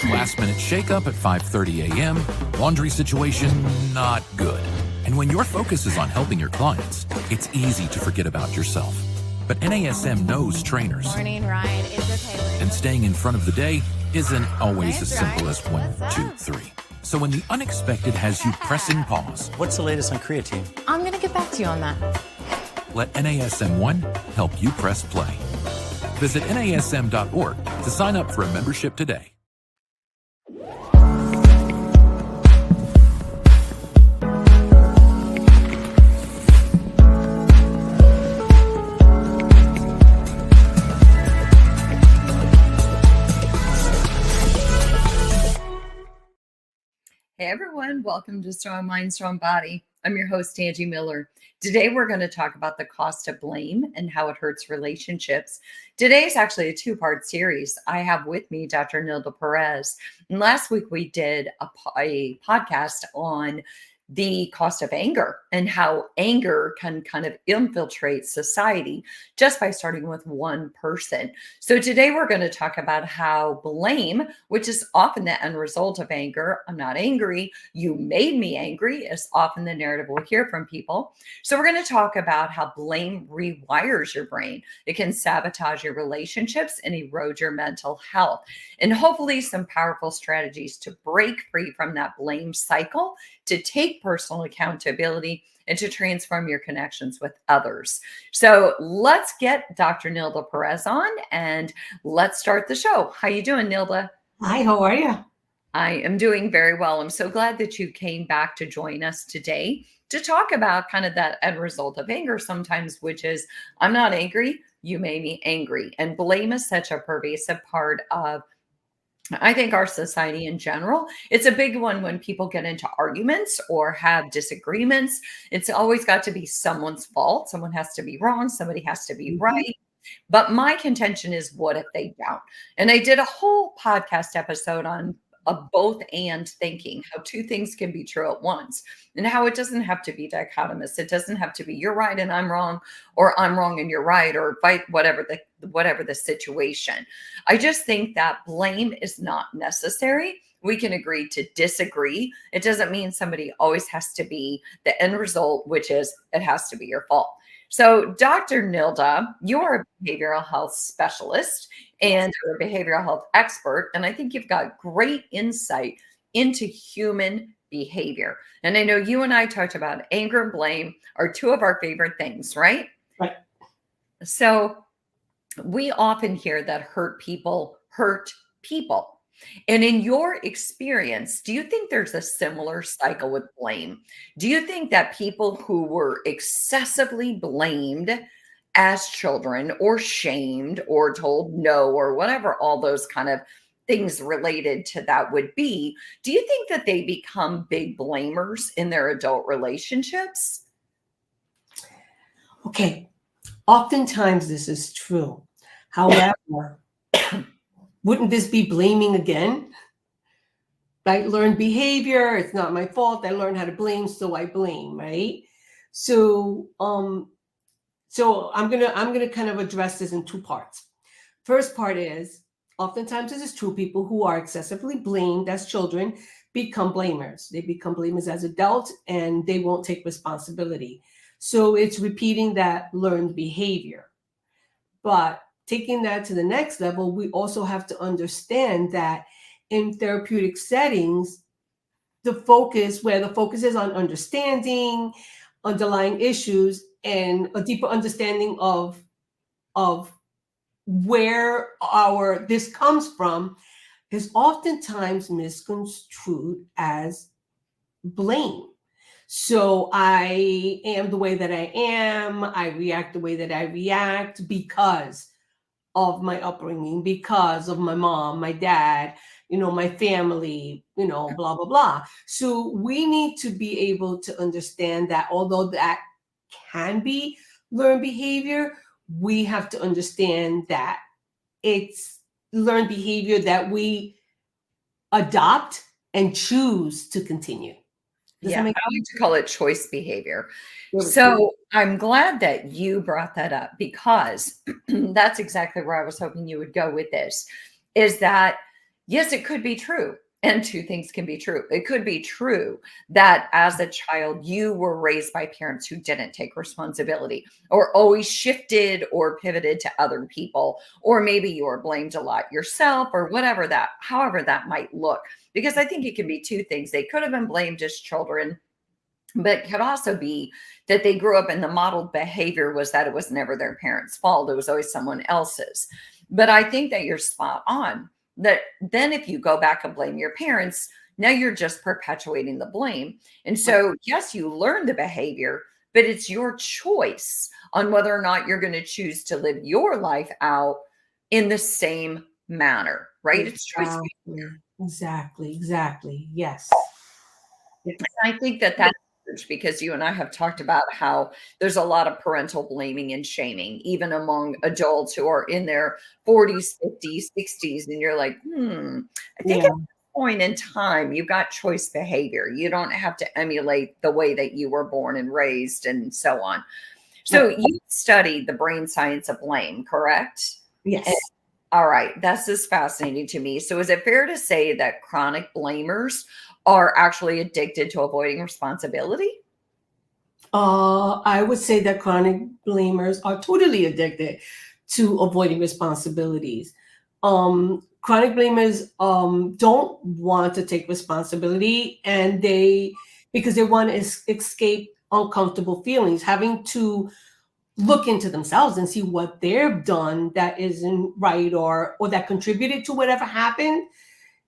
Last minute shakeup at 5:30 a.m., laundry situation not good. And when your focus is on helping your clients, it's easy to forget about yourself. But NASM knows trainers. Morning, Ryan. It's okay. And staying in front of the day isn't always as simple as 1, 2, 3. So when the unexpected has you pressing pause, what's the latest on creatine? I'm going to get back to you on that. let NASM1 help you press play. Visit NASM.org to sign up for a membership today. Hey everyone, welcome to Strong Mind, Strong Body. I'm your host, Angie Miller. Today we're going to talk about the cost of blame and how it hurts relationships. Today is actually a two-part series. I have with me Dr. Nilda Perez. And last week we did a podcast on the cost of anger and how anger can kind of infiltrate society just by starting with one person. So today we're going to talk about how blame, which is often the end result of anger, I'm not angry, you made me angry, is often the narrative we'll hear from people. So we're going to talk about how blame rewires your brain. It can sabotage your relationships and erode your mental health. And hopefully some powerful strategies to break free from that blame cycle, to take personal accountability, and to transform your connections with others. So let's get Dr. Nilda Perez on and let's start the show. How you doing, Nilda? Hi, how are you? I am doing very well. I'm so glad that you came back to join us today to talk about kind of that end result of anger sometimes, which is I'm not angry, you made me angry. And blame is such a pervasive part of, I think, our society in general. It's a big one when people get into arguments or have disagreements. It's always got to be someone's fault. Someone has to be wrong. Somebody has to be right. But my contention is, what if they don't? And I did a whole podcast episode on both and thinking, how two things can be true at once, and how it doesn't have to be dichotomous. It doesn't have to be you're right and I'm wrong, or I'm wrong and you're right, or whatever the situation. I just think that blame is not necessary. We can agree to disagree. It doesn't mean somebody always has to be the end result, which is it has to be your fault. So, Dr. Nilda, you're a behavioral health specialist and a behavioral health expert, and I think you've got great insight into human behavior. And I know you and I talked about anger and blame are two of our favorite things, right? Right. So we often hear that hurt people hurt people. And in your experience, do you think there's a similar cycle with blame? Do you think that people who were excessively blamed as children or shamed or told no or whatever, all those kind of things related to that would be, do you think that they become big blamers in their adult relationships? Okay. Oftentimes this is true. However, wouldn't this be blaming again? Right? Learned behavior. It's not my fault. I learned how to blame, so I blame, right? So I'm gonna kind of address this in two parts. First part is, oftentimes this is true. People who are excessively blamed as children become blamers. They become blamers as adults, and they won't take responsibility. So it's repeating that learned behavior. But taking that to the next level, we also have to understand that in therapeutic settings, the focus is on understanding underlying issues and a deeper understanding of where this comes from, is oftentimes misconstrued as blame. So I am the way that I am. I react the way that I react because of my upbringing, because of my mom, my dad, my family, blah, blah, blah. So we need to be able to understand that although that can be learned behavior, we have to understand that it's learned behavior that we adopt and choose to continue. I like to call it choice behavior. So I'm glad that you brought that up, because that's exactly where I was hoping you would go with this, is that yes, it could be true. And two things can be true. It could be true that as a child, you were raised by parents who didn't take responsibility or always shifted or pivoted to other people, or maybe you were blamed a lot yourself or whatever that, however that might look. Because I think it can be two things. They could have been blamed as children, but it could also be that they grew up and the modeled behavior was that it was never their parents' fault. It was always someone else's. But I think that you're spot on that then if you go back and blame your parents, now you're just perpetuating the blame. And so, yes, you learn the behavior, but it's your choice on whether or not you're going to choose to live your life out in the same manner, right? It's choice. Exactly. Yes. And I think that that's huge because you and I have talked about how there's a lot of parental blaming and shaming, even among adults who are in their 40s, 50s, 60s. And you're like, I think at this point in time, you've got choice behavior. You don't have to emulate the way that you were born and raised and so on. So you studied the brain science of blame, correct? Yes. All right. That's just fascinating to me. So is it fair to say that chronic blamers are actually addicted to avoiding responsibility? I would say that chronic blamers are totally addicted to avoiding responsibilities. Chronic blamers don't want to take responsibility, and because they want to escape uncomfortable feelings, having to look into themselves and see what they've done that isn't right or that contributed to whatever happened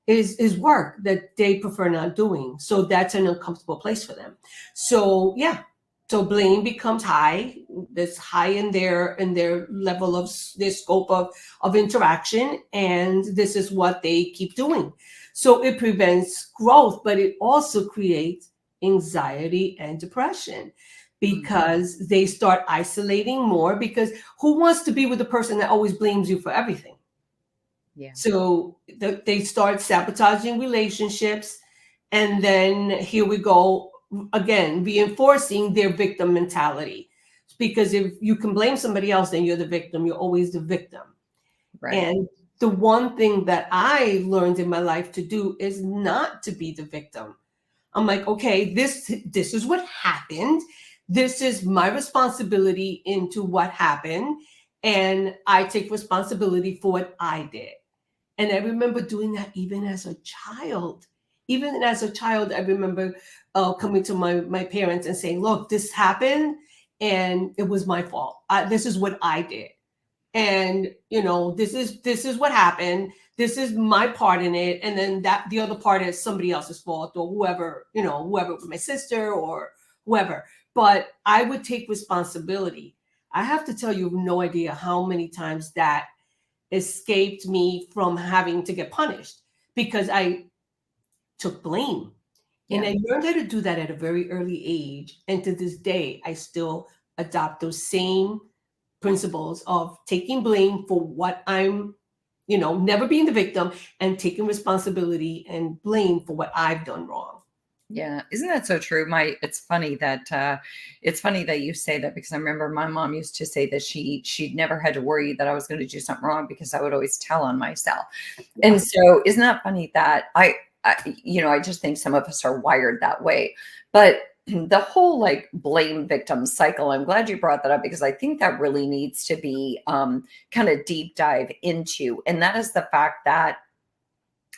is work that they prefer not doing. So that's an uncomfortable place for them. So yeah, so blame becomes high. That's high in their level of their scope of interaction, and this is what they keep doing. So it prevents growth, but it also creates anxiety and depression because they start isolating more, because who wants to be with the person that always blames you for everything? Yeah. So they start sabotaging relationships. And then here we go again, reinforcing their victim mentality. Because if you can blame somebody else, then you're the victim. You're always the victim. Right. And the one thing that I learned in my life to do is not to be the victim. I'm like, okay, this is what happened. This is my responsibility into what happened. And I take responsibility for what I did. And I remember doing that even as a child. Even as a child, I remember coming to my parents and saying, look, this happened and it was my fault. This is what I did. And, this is what happened. This is my part in it. And then the other part is somebody else's fault, or whoever, whoever, my sister or whoever. But I would take responsibility. I have to tell you, no idea how many times that escaped me from having to get punished because I took blame. And I learned how to do that at a very early age. And to this day, I still adopt those same principles of taking blame for what I'm, never being the victim, and taking responsibility and blame for what I've done wrong. Yeah, isn't that so true? It's funny that you say that, because I remember my mom used to say that she'd never had to worry that I was going to do something wrong because I would always tell on myself. And so isn't that funny that I just think some of us are wired that way. But the whole like blame victim cycle, I'm glad you brought that up, because I think that really needs to be kind of deep dive into. And that is the fact that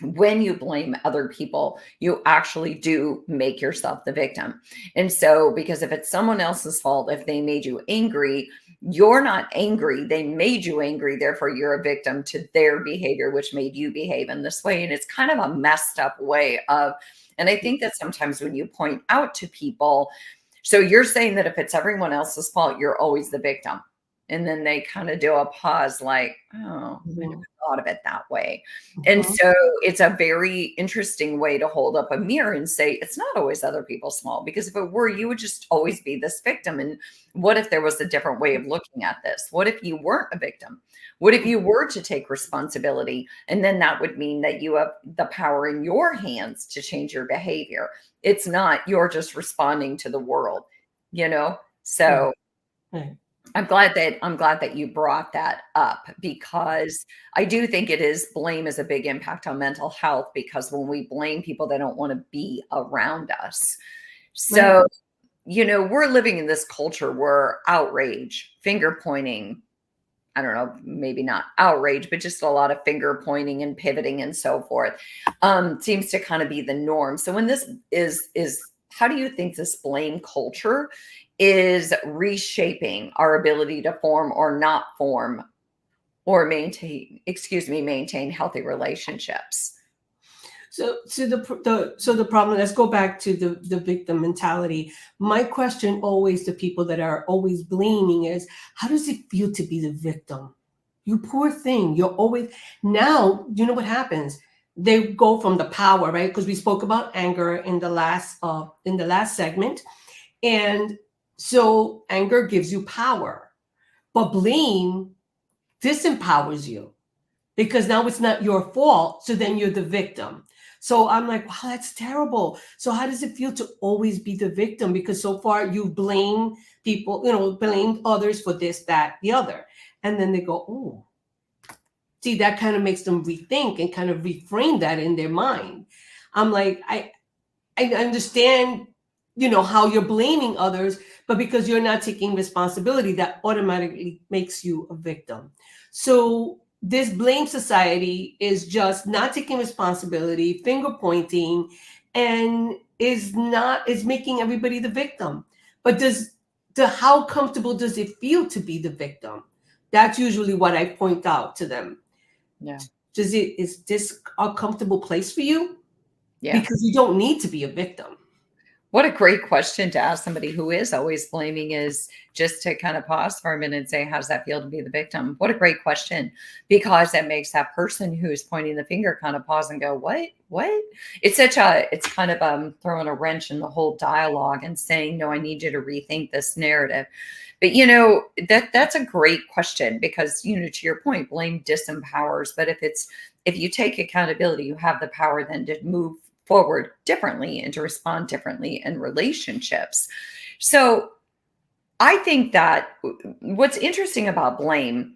when you blame other people, you actually do make yourself the victim. And so, because if it's someone else's fault, if they made you angry, you're not angry. They made you angry. Therefore, you're a victim to their behavior, which made you behave in this way. And it's kind of a messed up way of, and I think that sometimes when you point out to people, so you're saying that if it's everyone else's fault, you're always the victim. And then they kind of do a pause like, oh, I never thought of it that way. And so it's a very interesting way to hold up a mirror and say, it's not always other people's fault, because if it were, you would just always be this victim. And what if there was a different way of looking at this? What if you weren't a victim? What if you were to take responsibility? And then that would mean that you have the power in your hands to change your behavior. It's not, you're just responding to the world, So. Right. I'm glad that you brought that up, because I do think blame is a big impact on mental health, because when we blame people, they don't want to be around us. Right. So, we're living in this culture where outrage, finger pointing, I don't know, maybe not outrage, but just a lot of finger pointing and pivoting and so forth, seems to kind of be the norm. So when this is how do you think this blame culture is reshaping our ability to form or not form or maintain healthy relationships? So the problem. Let's go back to the victim mentality. My question always to people that are always blaming is, how does it feel to be the victim? You poor thing. You're always now. You know what happens? They go from the power, right? Because we spoke about anger in the last segment, and so anger gives you power, but blame disempowers you because now it's not your fault. So then you're the victim. So I'm like, wow, that's terrible. So how does it feel to always be the victim? Because so far you blame people, blame others for this, that, the other. And then they go, oh, see, that kind of makes them rethink and kind of reframe that in their mind. I'm like, I understand, how you're blaming others, but because you're not taking responsibility, that automatically makes you a victim. So this blame society is just not taking responsibility, finger pointing, and is making everybody the victim. But how comfortable does it feel to be the victim? That's usually what I point out to them. Yeah. Is this a comfortable place for you? Yeah. Because you don't need to be a victim. What a great question to ask somebody who is always blaming, is just to kind of pause for a minute and say, how does that feel to be the victim? What a great question, because that makes that person who's pointing the finger kind of pause and go, what? It's kind of throwing a wrench in the whole dialogue and saying, no, I need you to rethink this narrative. But that's a great question, because, to your point, blame disempowers. But if you take accountability, you have the power then to move forward differently and to respond differently in relationships. So I think that what's interesting about blame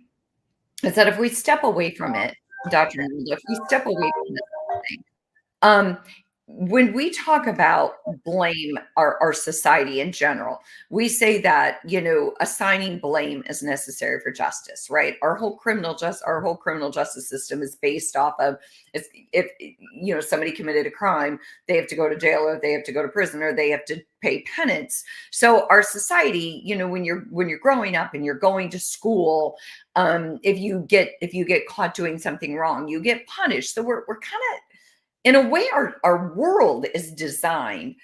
is that if we step away from it, Dr. Nilda, if we step away from this thing, when we talk about blame, our society in general, we say that, assigning blame is necessary for justice, right? Our whole criminal justice system is based off of, if somebody committed a crime, they have to go to jail, or they have to go to prison, or they have to pay penance. So our society, when you're growing up and you're going to school, if you get caught doing something wrong, you get punished. So we're kind of, in a way, our world is designed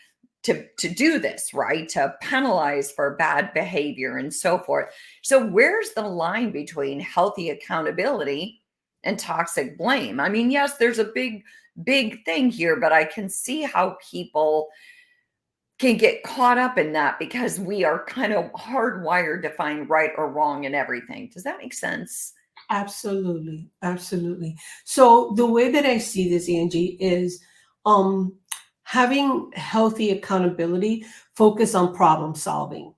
to do this, right? To penalize for bad behavior and so forth. So where's the line between healthy accountability and toxic blame? I mean, yes, there's a big thing here, but I can see how people can get caught up in that, because we are kind of hardwired to find right or wrong in everything. Does that make sense? Absolutely. Absolutely. So the way that I see this, Angie, is having healthy accountability, focus on problem solving,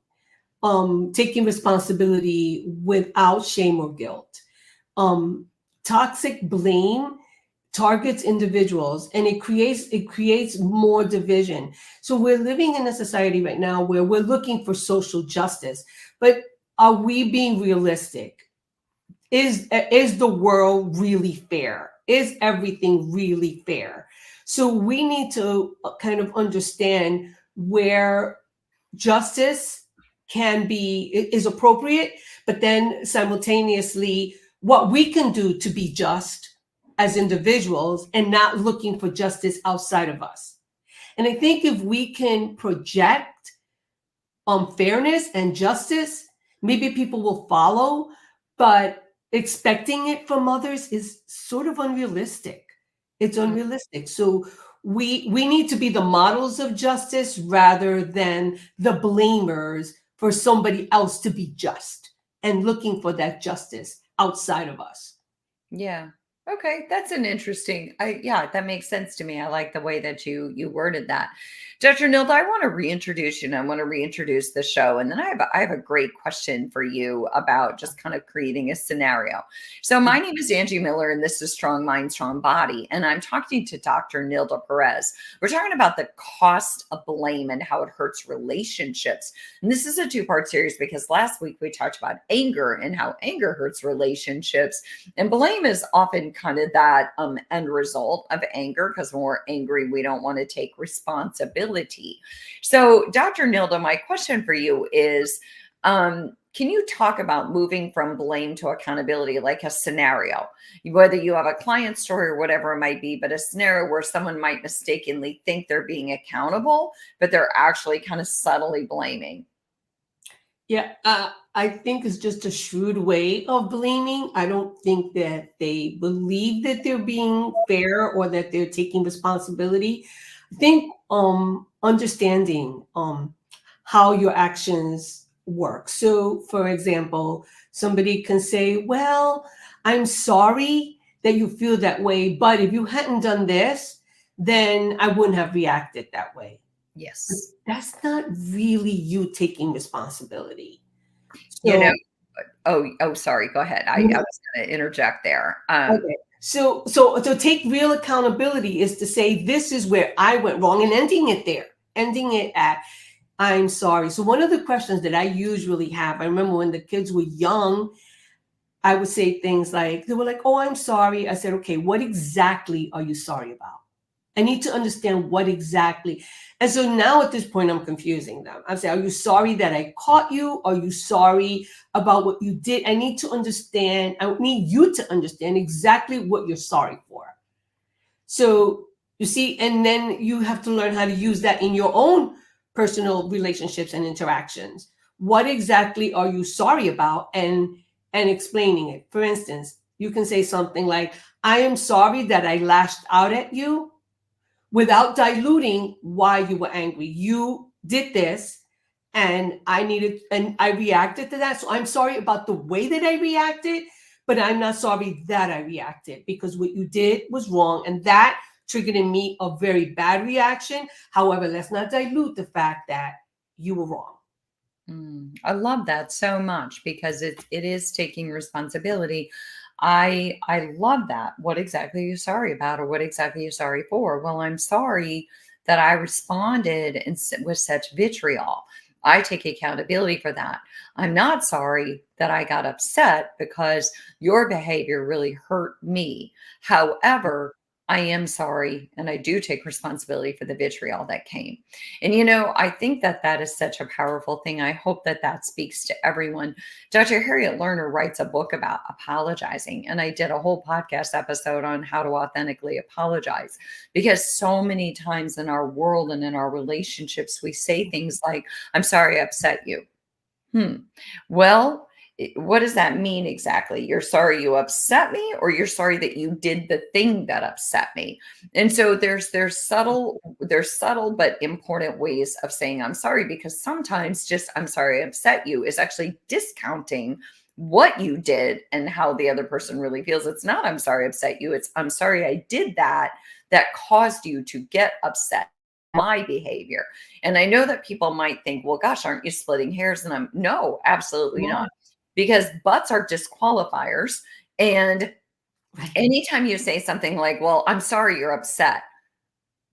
taking responsibility without shame or guilt. Toxic blame targets individuals, and it creates more division. So we're living in a society right now where we're looking for social justice, but are we being realistic? Is the world really fair? Is everything really fair? So we need to kind of understand where justice is appropriate, but then simultaneously what we can do to be just as individuals, and not looking for justice outside of us. And I think if we can project fairness and justice, maybe people will follow, but expecting it from others is sort of unrealistic. It's unrealistic. So we need to be the models of justice rather than the blamers for somebody else to be just, and looking for that justice outside of us. Yeah. Okay, that's an interesting. Yeah, that makes sense to me. I like the way that you worded that. Dr. Nilda, I want to reintroduce you and I want to reintroduce the show. And then I have a great question for you about just kind of creating a scenario. So my name is Angie Miller and this is Strong Mind, Strong Body. And I'm talking to Dr. Nilda Perez. We're talking about the cost of blame and how it hurts relationships. And this is a two-part series because last week we talked about anger and how anger hurts relationships. And blame is often kind of that end result of anger, because when we're angry, we don't want to take responsibility. So, Dr. Nilda, my question for you is, can you talk about moving from blame to accountability, like a scenario, whether you have a client story or whatever it might be, but a scenario where someone might mistakenly think they're being accountable, but they're actually kind of subtly blaming? Yeah, I think it's just a shrewd way of blaming. I don't think that they believe that they're being fair or that they're taking responsibility. I think understanding how your actions work. So, for example, somebody can say, "Well, I'm sorry that you feel that way, but if you hadn't done this, then I wouldn't have reacted that way." Yes. That's not really you taking responsibility. You know, So, sorry, go ahead. I mhm, was going to interject there. okay. So to take real accountability is to say, this is where I went wrong and ending it there, ending it at, I'm sorry. So one of the questions that I usually have, I remember when the kids were young, I would say things like, they were like, "Oh, I'm sorry." I said, "Okay, what exactly are you sorry about? I need to understand what exactly." And so now at this point, I'm confusing them. I'm saying, "Are you sorry that I caught you? Are you sorry about what you did?" I need to understand. I need you to understand exactly what you're sorry for. So you see, and then you have to learn how to use that in your own personal relationships and interactions. What exactly are you sorry about? And explaining it. For instance, you can say something like, "I am sorry that I lashed out at you," without diluting why you were angry. You did this and I reacted to that. So I'm sorry about the way that I reacted, but I'm not sorry that I reacted, because what you did was wrong. And that triggered in me a very bad reaction. However, let's not dilute the fact that you were wrong. I love that so much because it is taking responsibility. I love that. What exactly are you sorry about, or what exactly are you sorry for? Well, I'm sorry that I responded with such vitriol. I take accountability for that. I'm not sorry that I got upset because your behavior really hurt me. However, I am sorry, and I do take responsibility for the vitriol that came. And, I think that that is such a powerful thing. I hope that that speaks to everyone. Dr. Harriet Lerner writes a book about apologizing, and I did a whole podcast episode on how to authentically apologize, because so many times in our world and in our relationships, we say things like, "I'm sorry I upset you." Hmm. Well, what does that mean exactly? You're sorry you upset me, or you're sorry that you did the thing that upset me? And so there's subtle but important ways of saying I'm sorry, because sometimes just "I'm sorry I upset you" is actually discounting what you did and how the other person really feels. It's not "I'm sorry I upset you." It's "I'm sorry I did that caused you to get upset, my behavior." And I know that people might think, "Well, gosh, aren't you splitting hairs?" And no, absolutely Yeah. not. Because buts are disqualifiers. And Right. anytime you say something like, "Well, I'm sorry you're upset,"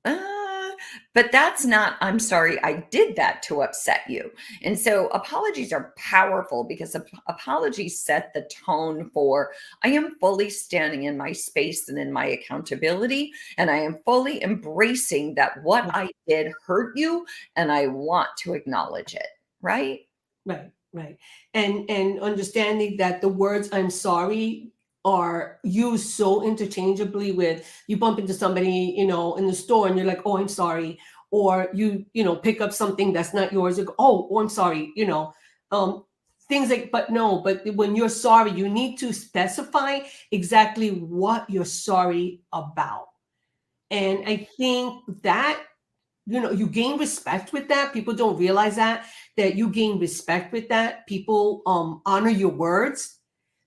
uh, but that's not "I'm sorry I did that to upset you." And so apologies are powerful because apologies set the tone for, I am fully standing in my space and in my accountability, and I am fully embracing that what I did hurt you, and I want to acknowledge it. Right? Right, right. And understanding that the words "I'm sorry" are used so interchangeably. With, you bump into somebody, in the store, and you're like, "Oh, I'm sorry." Or you pick up something that's not yours, you go, "Oh, I'm sorry," um things like, but no, but when you're sorry, you need to specify exactly what you're sorry about. And I think that, you gain respect with that. People don't realize that you gain respect with that. People honor your words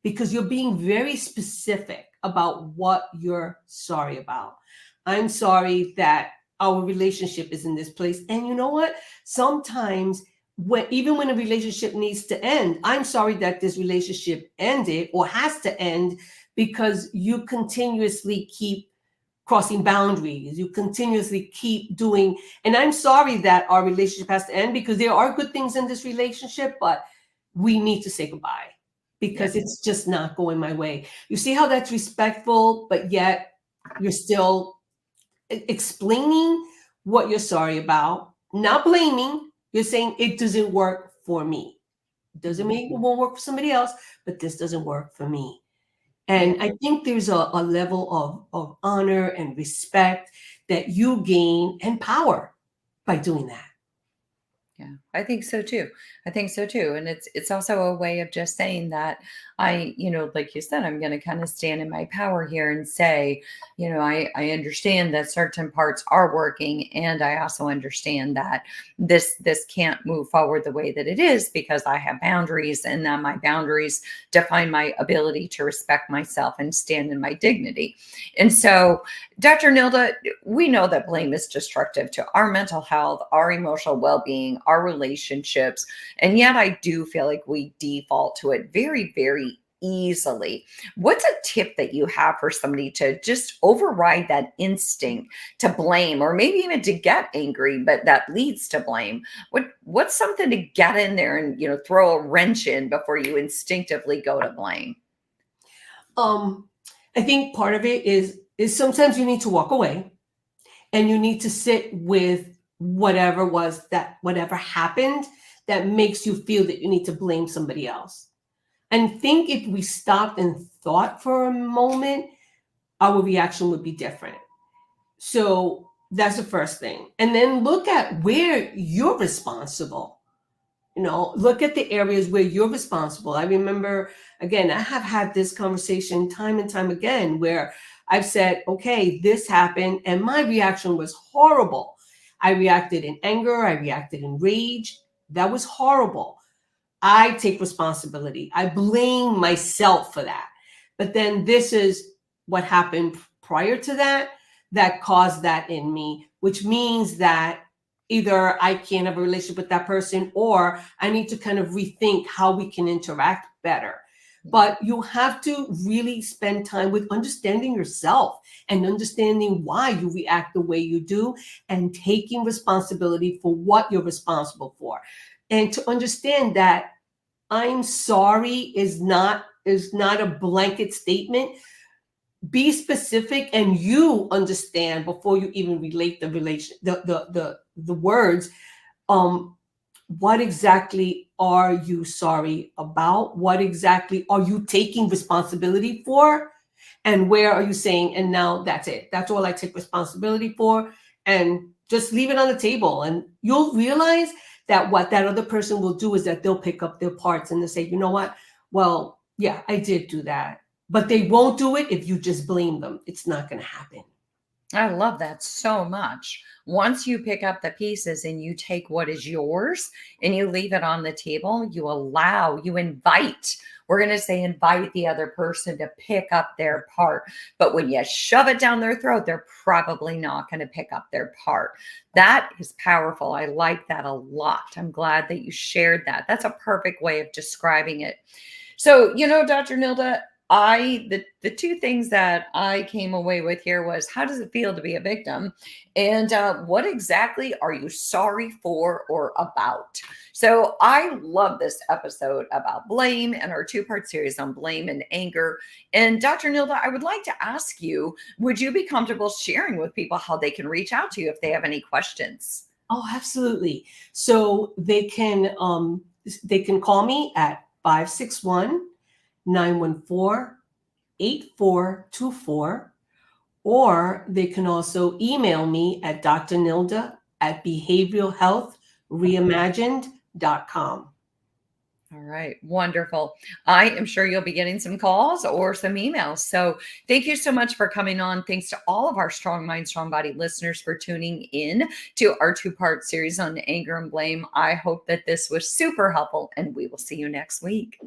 because you're being very specific about what you're sorry about. I'm sorry that our relationship is in this place. And you know what? Sometimes even when a relationship needs to end, I'm sorry that this relationship ended or has to end because you continuously keep crossing boundaries. You continuously keep doing, and I'm sorry that our relationship has to end because there are good things in this relationship, but we need to say goodbye because it's just not going my way. You see how that's respectful, but yet you're still explaining what you're sorry about, not blaming. You're saying it doesn't work for me. It doesn't mean it won't work for somebody else, but this doesn't work for me. And I think there's a level of honor and respect that you gain and power by doing that. Yeah, I think so too. I think so too. And it's also a way of just saying that I, like you said, I'm going to kind of stand in my power here and say, I understand that certain parts are working, and I also understand that this can't move forward the way that it is because I have boundaries, and that my boundaries define my ability to respect myself and stand in my dignity. And so, Dr. Nilda, we know that blame is destructive to our mental health, our emotional well-being, our relationships. And yet I do feel like we default to it very, very easily. What's a tip that you have for somebody to just override that instinct to blame, or maybe even to get angry, but that leads to blame? What's something to get in there and, throw a wrench in before you instinctively go to blame? I think part of it is sometimes you need to walk away and you need to sit with whatever happened that makes you feel that you need to blame somebody else. And think if we stopped and thought for a moment, our reaction would be different. So that's the first thing. And then look at where you're responsible. Look at the areas where you're responsible. I remember, again, I have had this conversation time and time again where I've said, okay, this happened and my reaction was horrible. I reacted in anger. I reacted in rage. That was horrible. I take responsibility. I blame myself for that. But then this is what happened prior to that caused that in me, which means that either I can't have a relationship with that person, or I need to kind of rethink how we can interact better. But you have to really spend time with understanding yourself and understanding why you react the way you do, and taking responsibility for what you're responsible for. And to understand that I'm sorry is not a blanket statement. Be specific, and you understand before you even relate the words. What exactly are you sorry about? What exactly are you taking responsibility for? And where are you saying, and now that's it. That's all I take responsibility for. And just leave it on the table. And you'll realize that what that other person will do is that they'll pick up their parts and they'll say, you know what? Well, yeah, I did do that. But they won't do it if you just blame them. It's not going to happen. I love that so much. Once you pick up the pieces and you take what is yours and you leave it on the table, you invite, we're going to say invite the other person to pick up their part. But when you shove it down their throat, they're probably not going to pick up their part. That is powerful. I like that a lot. I'm glad that you shared that. That's a perfect way of describing it. So, Dr. Nilda, the two things that I came away with here was, how does it feel to be a victim? And what exactly are you sorry for or about? So I love this episode about blame and our 2-part series on blame and anger. And Dr. Nilda, I would like to ask you, would you be comfortable sharing with people how they can reach out to you if they have any questions? Oh, absolutely. So they can call me at 561-914-8424, or they can also email me at drnilda@behavioralhealthreimagined.com. All right. Wonderful. I am sure you'll be getting some calls or some emails. So thank you so much for coming on. Thanks to all of our Strong Mind, Strong Body listeners for tuning in to our 2-part series on anger and blame. I hope that this was super helpful, and we will see you next week.